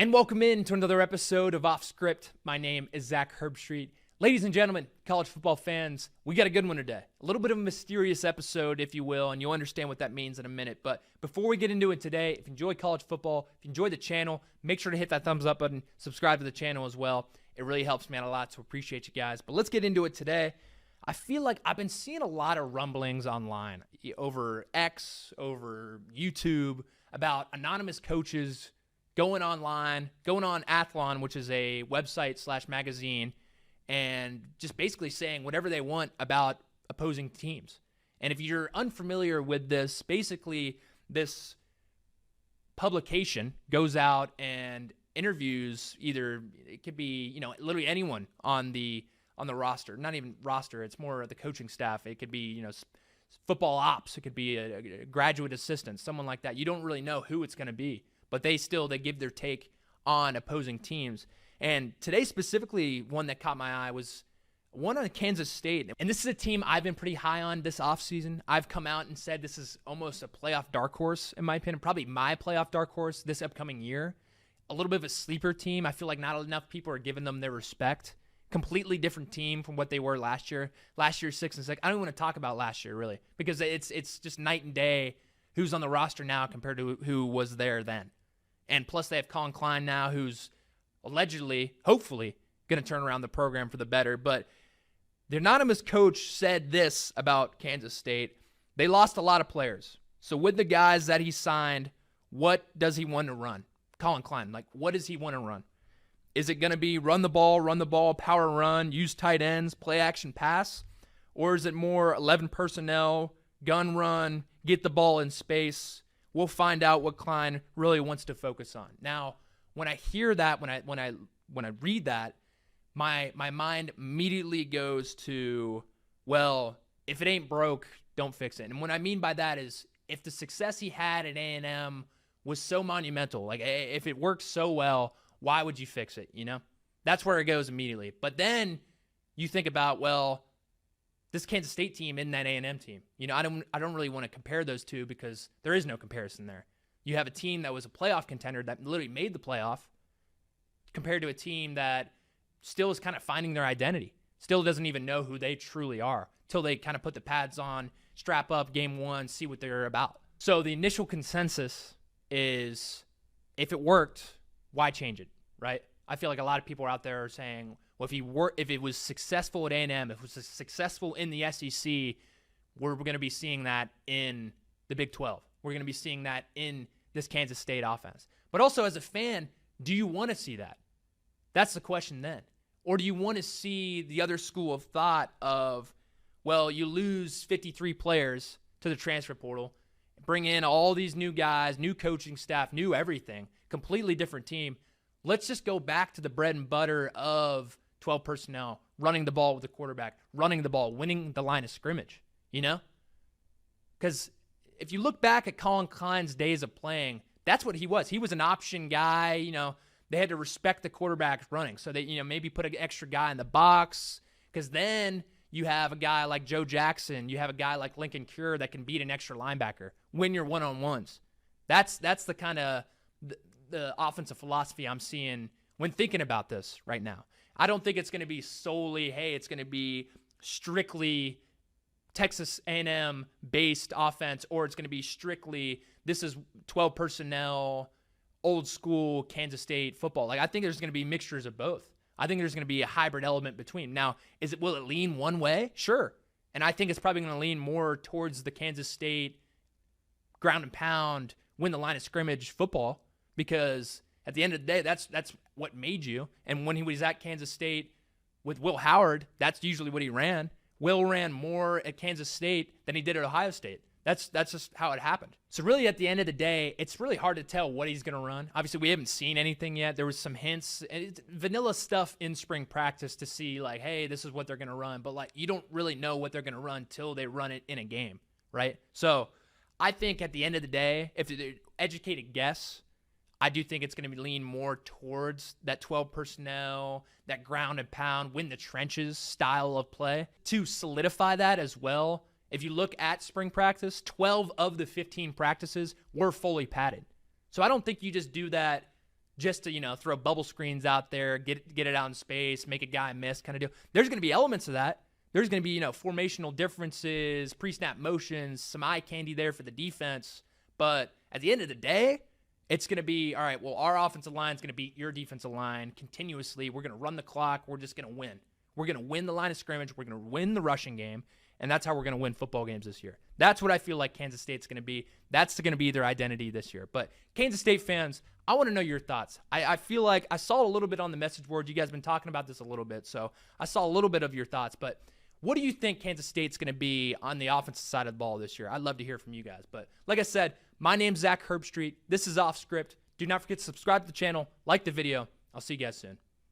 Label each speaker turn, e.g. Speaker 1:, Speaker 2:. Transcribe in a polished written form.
Speaker 1: And welcome in to another episode of Off Script. My name is Zak Herbstreit. Ladies and gentlemen, college football fans, we got a good one today. A little bit of a mysterious episode, if you will, and you'll understand what that means in a minute. But before we get into it today, if you enjoy college football, if you enjoy the channel, make sure to hit that thumbs up button, subscribe to the channel as well. It really helps me out a lot, so appreciate you guys. But let's get into it today. I feel like I've been seeing a lot of rumblings online, over X, over YouTube, about anonymous coaches going online, going on Athlon, which is a website / magazine, and just basically saying whatever they want about opposing teams. And if you're unfamiliar with this, basically this publication goes out and interviews either, it could be, literally anyone on the roster, not even roster, it's more the coaching staff. It could be, football ops. It could be a graduate assistant, someone like that. You don't really know who it's going to be, but they give their take on opposing teams. And today specifically, one that caught my eye was one on Kansas State. And this is a team I've been pretty high on this offseason. I've come out and said this is almost a playoff dark horse, in my opinion, probably my playoff dark horse this upcoming year. A little bit of a sleeper team. I feel like not enough people are giving them their respect. Completely different team from what they were last year. Last year, 6-6. I don't want to talk about last year, really, because it's just night and day who's on the roster now compared to who was there then. And plus, they have Collin Klein now, who's allegedly, hopefully, going to turn around the program for the better. But the anonymous coach said this about Kansas State. They lost a lot of players. So with the guys that he signed, what does he want to run? Collin Klein, what does he want to run? Is it going to be run the ball, power run, use tight ends, play action pass? Or is it more 11 personnel, gun run, get the ball in space? We'll find out what Klein really wants to focus on. Now, when I hear that, when I read that, my mind immediately goes to, well, if it ain't broke, don't fix it. And what I mean by that is, if the success he had at A&M was so monumental, if it worked so well, why would you fix it? That's where it goes immediately. But then you think about, well, this Kansas State team isn't that A&M team. I don't really want to compare those two because there is no comparison there. You have a team that was a playoff contender that literally made the playoff compared to a team that still is kind of finding their identity, still doesn't even know who they truly are till they kind of put the pads on, strap up game one, see what they're about. So the initial consensus is, if it worked, why change it, right? I feel like a lot of people out there are saying, well, if it was successful at A&M, if it was successful in the SEC, we're going to be seeing that in the Big 12. We're going to be seeing that in this Kansas State offense. But also, as a fan, do you want to see that? That's the question then. Or do you want to see the other school of thought of, well, you lose 53 players to the transfer portal, bring in all these new guys, new coaching staff, new everything, completely different team. Let's just go back to the bread and butter of 12 personnel, running the ball with the quarterback, running the ball, winning the line of scrimmage, Because if you look back at Collin Klein's days of playing, that's what he was. He was an option guy. They had to respect the quarterback running. So they, maybe put an extra guy in the box, because then you have a guy like Joe Jackson. You have a guy like Lincoln Cure that can beat an extra linebacker, win your one-on-ones. That's the kind of the offensive philosophy I'm seeing when thinking about this right now. I don't think it's going to be solely, it's going to be strictly Texas A&M based offense, or it's going to be strictly, this is 12 personnel, old school Kansas State football. I think there's going to be mixtures of both. I think there's going to be a hybrid element between. Now, will it lean one way? Sure. And I think it's probably going to lean more towards the Kansas State ground and pound, win the line of scrimmage football, because at the end of the day, that's what made you. And when he was at Kansas State with Will Howard, that's usually what he ran. Will ran more at Kansas State than he did at Ohio State. That's just how it happened. So really, at the end of the day, it's really hard to tell what he's going to run. Obviously, we haven't seen anything yet. There was some hints, vanilla stuff in spring practice to see, hey, this is what they're going to run. But, you don't really know what they're going to run till they run it in a game, right? So I think at the end of the day, if it's an educated guess, I do think it's going to lean more towards that 12 personnel, that ground and pound, win the trenches style of play. To solidify that as well, if you look at spring practice, 12 of the 15 practices were fully padded. So I don't think you just do that just to, throw bubble screens out there, get it out in space, make a guy miss kind of deal. There's going to be elements of that. There's going to be, formational differences, pre-snap motions, some eye candy there for the defense. But at the end of the day, it's going to be, all right, well, our offensive line is going to beat your defensive line continuously. We're going to run the clock. We're just going to win. We're going to win the line of scrimmage. We're going to win the rushing game. And that's how we're going to win football games this year. That's what I feel like Kansas State's going to be. That's going to be their identity this year. But Kansas State fans, I want to know your thoughts. I feel like I saw a little bit on the message board. You guys have been talking about this a little bit. So I saw a little bit of your thoughts. But what do you think Kansas State's going to be on the offensive side of the ball this year? I'd love to hear from you guys. But like I said, my name's Zak Herbstreit. This is Off Script. Do not forget to subscribe to the channel, like the video. I'll see you guys soon.